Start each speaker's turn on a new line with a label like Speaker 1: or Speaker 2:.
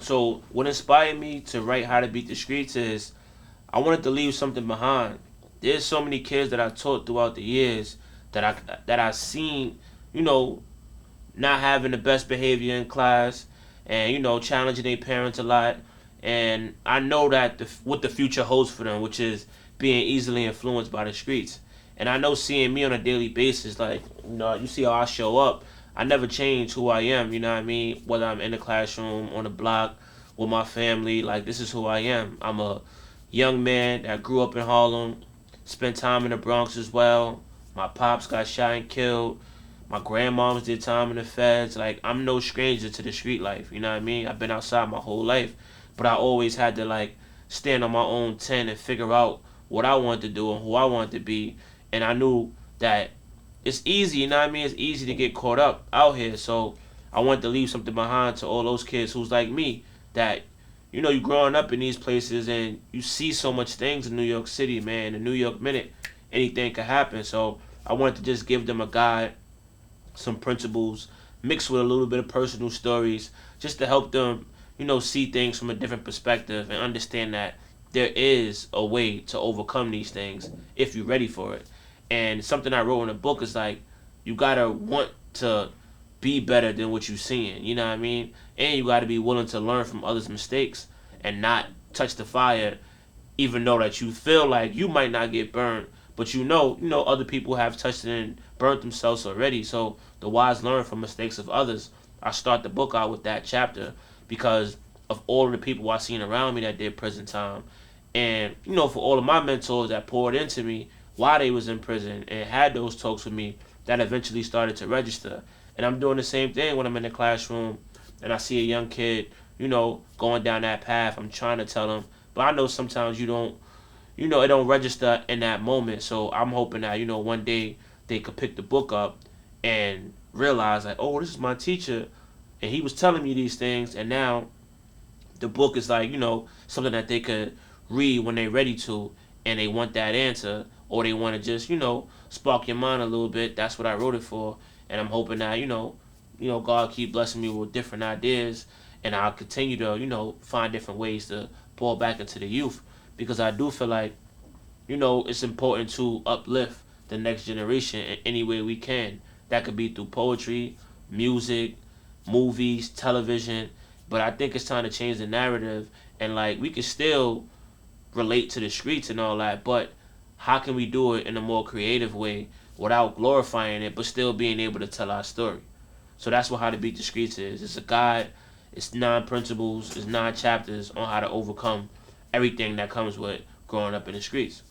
Speaker 1: So what inspired me to write How to Beat the Streets is I wanted to leave something behind. There's so many kids that I taught throughout the years that I seen, you know, not having the best behavior in class, and challenging their parents a lot. And I know that what the future holds for them, which is being easily influenced by the streets. And I know seeing me on a daily basis, like you see how I show up. I never change who I am. You know what I mean? Whether I'm in the classroom, on the block, with my family, like this is who I am. I'm a young man that grew up in Harlem, spent time in the Bronx as well. My pops got shot and killed. My grandmoms did time in the feds. Like I'm no stranger to the street life. You know what I mean? I've been outside my whole life, but I always had to like stand on my own 10 and figure out what I wanted to do and who I wanted to be. And I knew that it's easy. You know what I mean? It's easy to get caught up out here. So I wanted to leave something behind to all those kids who's like me that you growing up in these places and you see so much things in New York City, man. In New York minute, anything could happen. So I wanted to just give them a guide, some principles, mixed with a little bit of personal stories, just to help them, see things from a different perspective and understand that there is a way to overcome these things if you're ready for it. And something I wrote in the book is like, you gotta want to be better than what you're seeing. You know what I mean? And you gotta be willing to learn from others' mistakes and not touch the fire, even though that you feel like you might not get burned, but other people have touched it and burnt themselves already. So the wise learn from mistakes of others. I start the book out with that chapter because of all of the people I seen around me that did prison time, and for all of my mentors that poured into me while they was in prison and had those talks with me that eventually started to register. And I'm doing the same thing when I'm in the classroom and I see a young kid, going down that path. I'm trying to tell them, but I know sometimes it don't register in that moment. So I'm hoping that one day they could pick the book up and realize like, oh, this is my teacher, and he was telling me these things, and now the book is like something that they could read when they're ready to, and they want that answer, or they want to just spark your mind a little bit. That's what I wrote it for, and I'm hoping that God keep blessing me with different ideas, and I'll continue to find different ways to pour back into the youth, because I do feel like it's important to uplift the next generation in any way we can. That could be through poetry, music, movies, television. But I think it's time to change the narrative, and like we can still relate to the streets and all that, but how can we do it in a more creative way without glorifying it, but still being able to tell our story? So that's what How to Beat the Streets is. It's a guide. It's 9 principles. It's 9 chapters on how to overcome everything that comes with growing up in the streets.